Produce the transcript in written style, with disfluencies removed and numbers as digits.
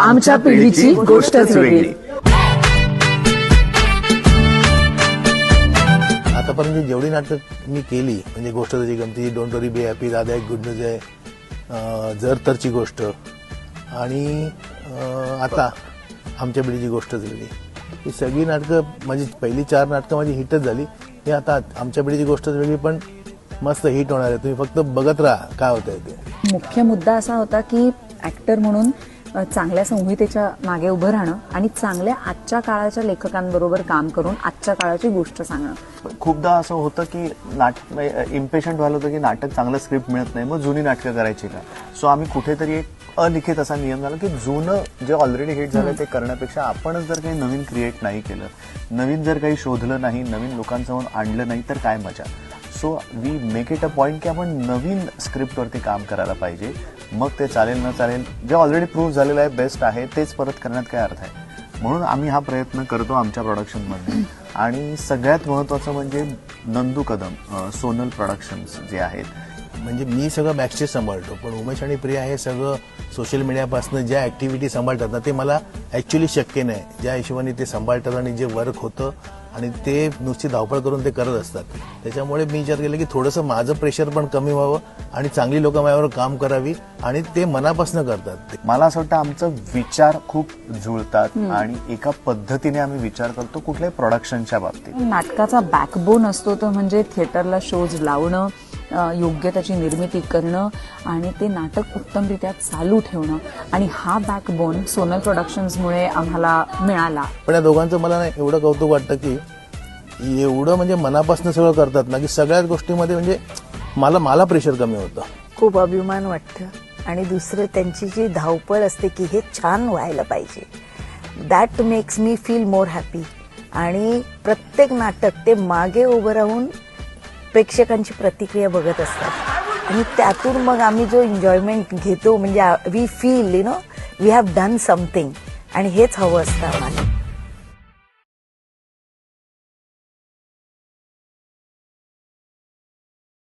आमच्या पिढीची गोष्टच वेगळी. आतापर्यंत जेवढी नाटक मी केली म्हणजे गोष्ट त्याची गमती, डोंट वरी बी हॅपी, दादा एक गुड न्यूज आहे, जर तरची गोष्ट आणि आता आमच्या पिढीची गोष्टच वेगळी, ही सगळी नाटकं माझी पहिली 4 नाटकं माझी हिटच झाली. ही आता आमच्या पिढीची गोष्टच वेगळी पण मस्त हिट होणार आहे. तुम्ही फक्त बघत राहा काय होतंय ते. मुख्य मुद्दा असा होता की ऍक्टर म्हणून चांगल्या संहितेच्या मागे उभं राहणं आणि चांगल्या आजच्या काळाच्या लेखकांबरोबर काम करून आजच्या काळाची गोष्ट सांगणं. खूपदा असं होतं की इम्पेशंट व्हायला होतं की नाटक चांगलं स्क्रिप्ट मिळत नाही, मग जुनी नाटकं करायची का. सो आम्ही कुठेतरी एक अलिखित असा नियम झाला की जुनं जे ऑलरेडी हिट झालं ते करण्यापेक्षा आपणच जर काही नवीन क्रिएट नाही केलं, नवीन जर काही शोधलं नाही, नवीन लोकांसमोर आणलं नाही तर काय मजा. So we make it a point की आपण नवीन स्क्रिप्टवरती काम करायला पाहिजे. मग ते चालेल न चालेल, जे ऑलरेडी प्रूव्ह झालेलं आहे बेस्ट आहे तेच परत करण्यात काय अर्थ आहे. म्हणून आम्ही हा प्रयत्न करतो आमच्या प्रोडक्शनमध्ये. आणि सगळ्यात महत्त्वाचं म्हणजे नंदू कदम, सोनल प्रोडक्शन्स जे आहेत, म्हणजे मी सगळं बॅकस्टेज सांभाळतो पण उमेश आणि प्रिया हे सगळं सोशल मीडियापासून ज्या ऍक्टिव्हिटी सांभाळतात ना ते मला ऍक्च्युली शक्य नाही. ज्या हिशोबाने ते सांभाळतात आणि जे वर्क होतं आणि ते नुसती धावपळ करून ते करत असतात, त्याच्यामुळे मी विचार केला की थोडंसं माझं प्रेशर पण कमी व्हावं आणि चांगली लोक माझ्यावर काम करावी आणि ते मनापासून करतात. मला असं वाटतं आमचं विचार खूप जुळतात आणि एका पद्धतीने आम्ही विचार करतो कुठल्याही प्रोडक्शनच्या बाबतीत. नाटकाचा बॅकबोन असतो तो म्हणजे थिएटरला शोज लावणं, योग्य त्याची निर्मिती करणं आणि ते नाटक उत्तमरित्या चालू ठेवणं. आणि हा बॅकबोन सोनल प्रोडक्शन्समुळे आम्हाला मिळाला. पण या दोघांचं मला एवढं कौतुक वाटतं की एवढं म्हणजे मनापासून सगळं करतात ना की सगळ्याच गोष्टीमध्ये म्हणजे मला प्रेशर कमी होतं. खूप अभिमान वाटतं. आणि दुसरं त्यांची जी धावपळ असते की हे छान व्हायला पाहिजे, that makes me feel more happy. आणि प्रत्येक नाटक ते मागे उभं राहून प्रेक्षकांची प्रतिक्रिया बघत असतात आणि त्यातून मग आम्ही जो एन्जॉयमेंट घेतो म्हणजे we feel we have done something. आणि हेच हवं असतं आम्हाला.